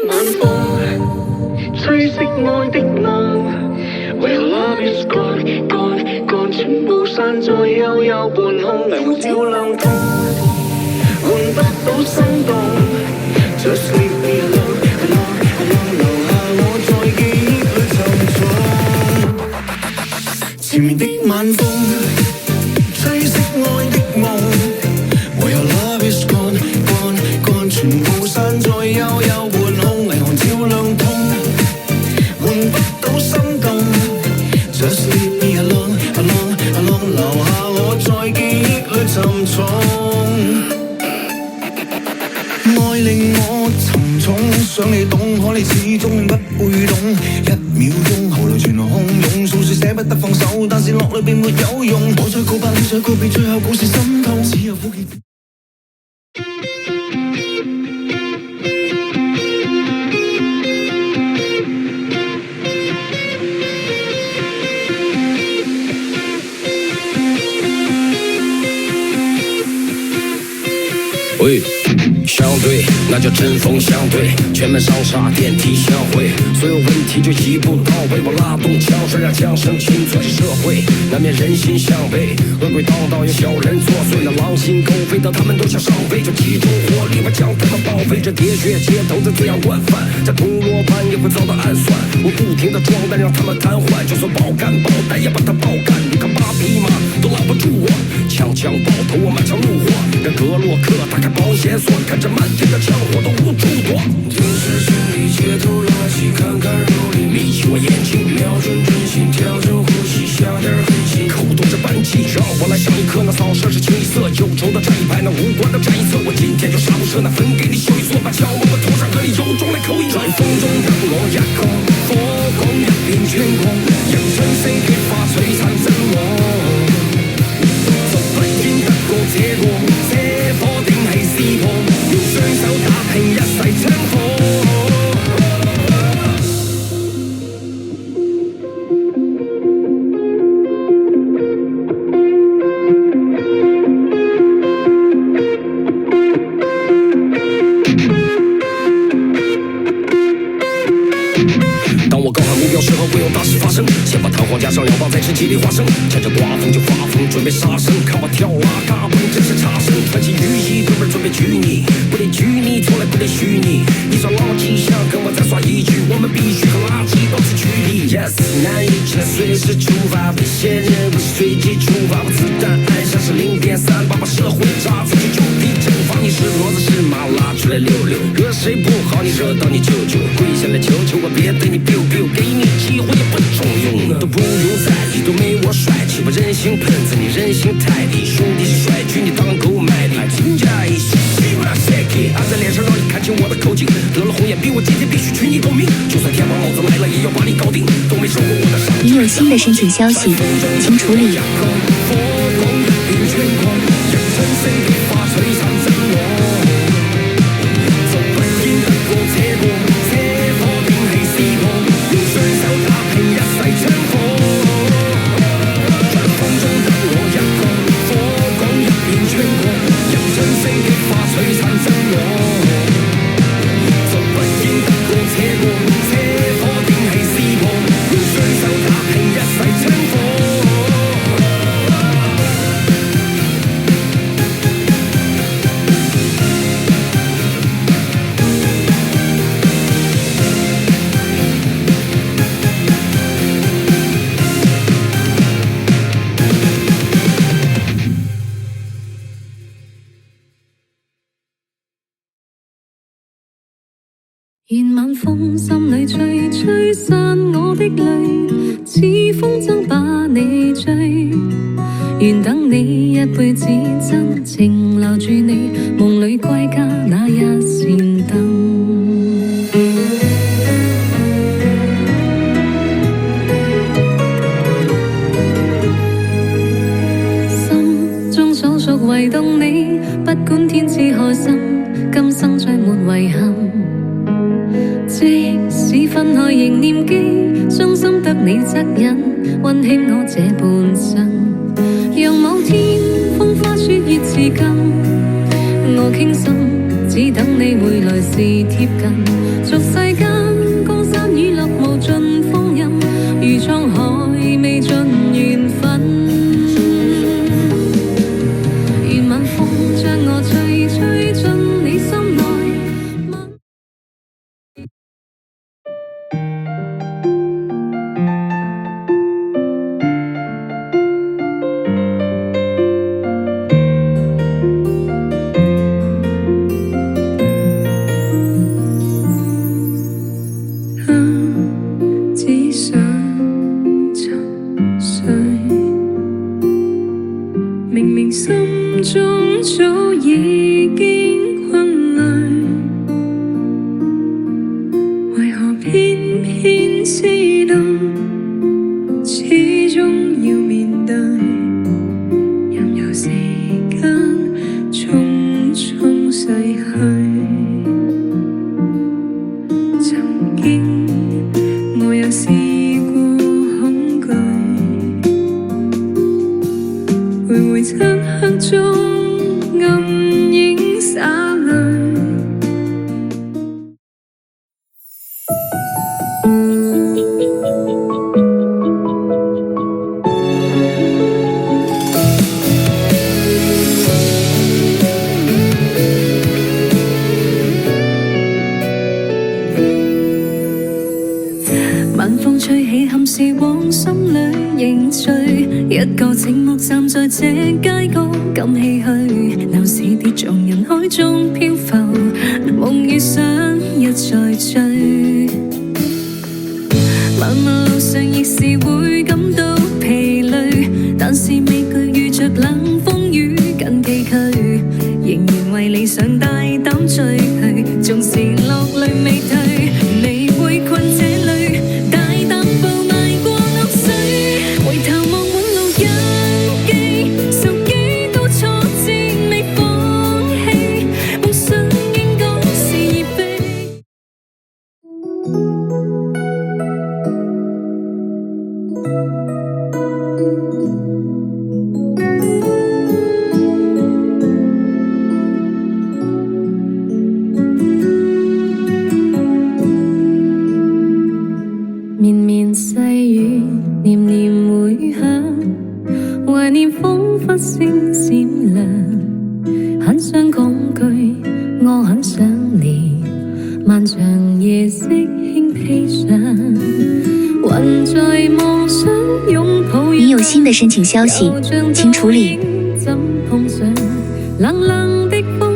晚風，吹熄愛的夢。唯有 love is gone gone gone， 全部散在幽幽半空，霓虹照亮通，換不到心動。Just leave me alone alone alone， 留下我在記憶裏沉重。前面的晚風，吹熄愛的夢。唯有 love is gone gone gone， 全部散在幽幽半空，霓虹照亮通，換不到心動。Just leave me alone alone alone， 留下我在記憶裏沉重。愛令我沉重，想你懂，可你始終不會懂。一秒鐘後來全空湧，訴說捨不得放手，但是落淚並沒有用。我再告白，你再告別，最後故事心痛，只有苦澀。喂，相对，那叫针锋相对，全门上下电梯相会，所有问题就一步到位，我拉动枪声让枪声清脆社会，难免人心向背，恶鬼当道有小人作祟，那狼心狗肺的他们都想上位，就集中火力把将他们包围，这喋血街头的这样惯犯，在铜锣湾也会遭到暗算，我不停的装弹让他们瘫痪，就算爆肝爆弹也把他爆干，你看8匹马都拦不住我，枪枪爆头我满腔怒火，让格洛克打开保险锁，看着漫天的枪火都无处躲。电视心里街头垃圾，看看肉里眯起我眼睛，瞄准准心，调整呼吸，下点狠心，口动着扳机，让我来上一课。那扫射是清一色，忧愁的站一排，那无关的站一侧。我今天就杀无赦，那分给你秀一撮，把枪往我头上和你由衷来扣一转。風中等我一個，火光一片穿過，人生死結化璀璨真我，就不見得過這個，這顆定係撕破，用雙手打拼一世槍火。当我高喊目标时候会有大事发生，先把弹簧加上2磅，再吃几粒花生，趁着刮风就发疯，准备杀生，看我跳啦嘎嘣，真是差生，穿起雨衣，哥们准备娶你，不得拘泥，从来不得虚拟，你耍老几下，跟我再耍一局，我们必须和垃圾保持距离。Yes， 难以置随时出发，危险人物随机出发，我子弹按下是0.3，把社会炸自己就地正法，你是骡子是马，拉出来溜溜，惹谁不好你惹到你舅舅，跪下来求求我别对你 biu biu， 给你机会也不中用，都不用在意，都没我帅气，我人形喷子你人形太低，兄弟是帅举你当狗卖力，金家一起西瓜 shaky， 按在脸上让你看清我的口径，得了红眼病我今天必须取你狗命，就算天王老子来了也要把你搞定，都没受过我的伤。已有新的申请消息，请处理。願晚風心裏吹，吹散我的淚，似風箏把你追。願等你一輩子真情留住你，夢裏歸家那一扇燈。心中所屬唯動你，不管天知何心，今生再沒遺憾。即使分開仍念記，傷心得你惻隱，溫馨我這半生。讓某天風花雪月似金，我傾心，只等你回來時貼近。俗世間江山雨落無盡風韻，如滄海未盡緣分。願晚風將我吹吹進你心內。只想沉睡，明明心中早已經困累，為何偏偏知道始終要面對，任由時間匆匆逝去。曾經我有試過恐懼，徘徊漆黑中暗影灑淚。晚風吹起，憾是往心裏凝聚。一個寂寞站在這街角，咁唏噓。鬧市跌撞人海中漂浮，夢與想一再追。漫漫路上亦是會感到疲累，但是未懼遇着冷風雨更崎嶇，仍然為理想大膽追去，縱是落淚未退，你會困這裏。綿綿細雨念念回響，懷念彷彿星閃亮。很想講句我很想你，漫長夜色輕披上，還在妄想擁抱。已有新的申請消息，請處理。怎碰上冷冷的風，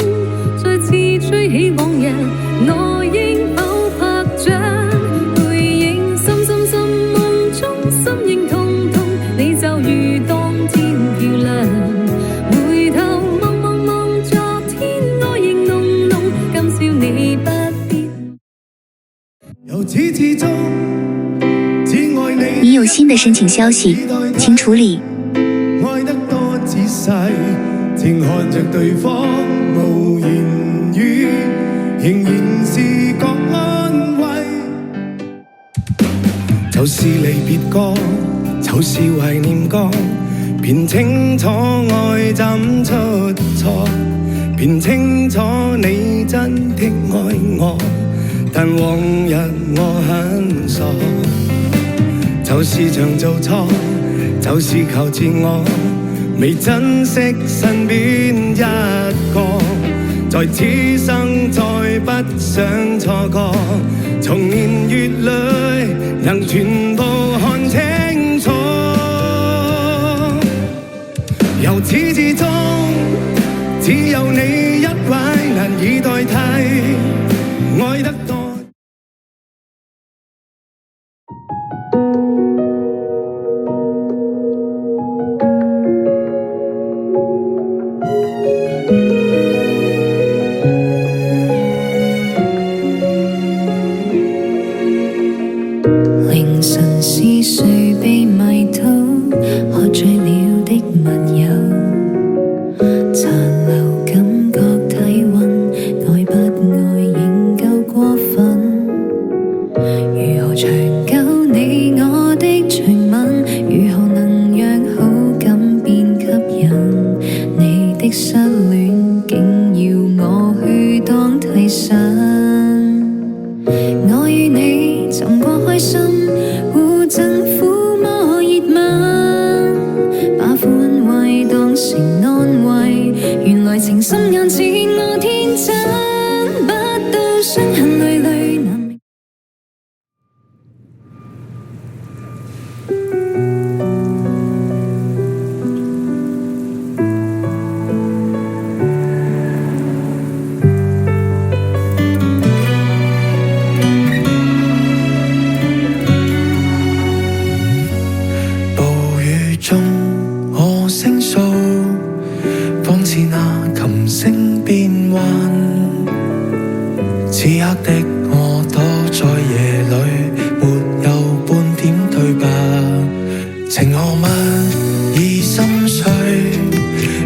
再次吹起往日，我應否拍掌？背影深深深夢中，心應痛痛，你就如當天漂亮。回頭望望望昨天，愛仍濃濃，今宵你不必。由始至終只愛你。已有新的申請消息，請處理。愛得多仔細，靜看着對方無言語，仍然是覺安慰。就是離別歌，就是懷念歌，便清楚愛怎出錯，便清楚你真的愛我，但往日我很傻。就是像做錯，就是求自我，未珍惜身邊一個，在此生再不想錯過，從年月裏能全部看清楚，由始至終只有你一位難以代替，愛得多。凌晨是誰被迷倒，喝醉了的密友，殘留感覺開心，互贈撫摸熱吻，把歡慰當成安慰。原來情深眼似我天真，不到傷痕累累難明。聲訴，仿似那琴聲變幻。此刻的我躲在夜裏，沒有半點對白。情何物已心碎，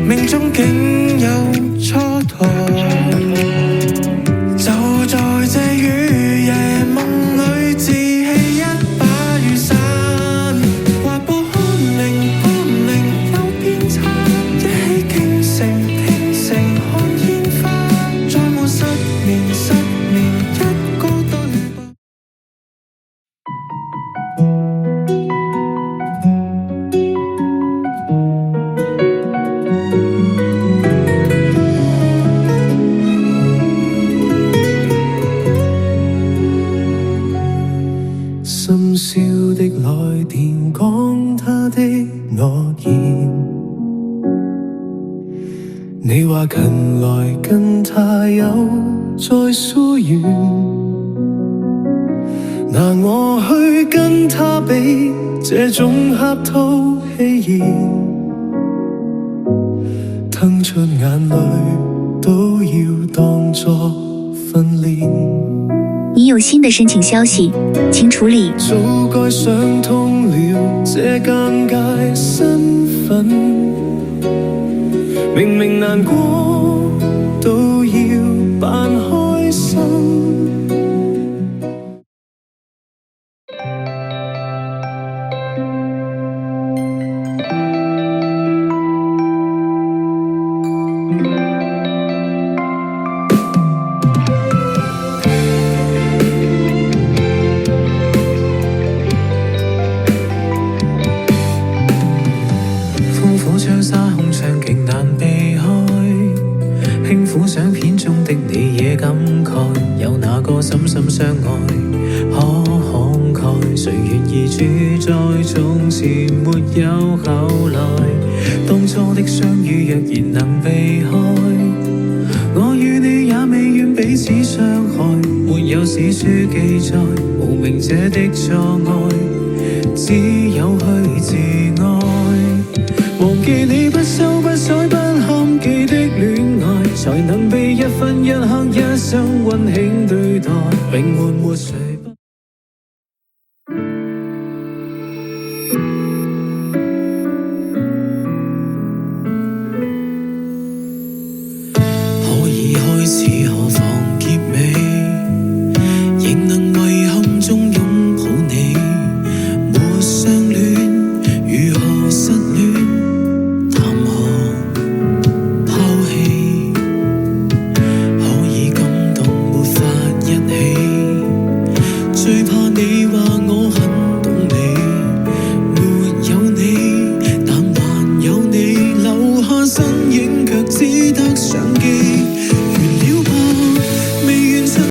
命中竟有蹉跎。就在這雨夜夢裏，自棄一把雨傘。深宵的來電講他的諾言，你話近來跟他有再疏遠，拿我去跟他比，這種客套戲言，吞出眼淚都要當作訓練。你有新的申請消息，請處理。早該想通了這尷尬身份，明明難過都要扮開心。槍沙空唱極難避開，輕撫相片中的你也感慨，有哪個深深相愛可慷慨？誰願意主宰從前沒有後來？當初的相遇若然能避開，我與你也未願彼此傷害。沒有史書記載無名者的錯愛，只有去自愛。忘記你不修不改不堪記的戀愛，才能被一分一刻一生溫馨對待，永遠沒誰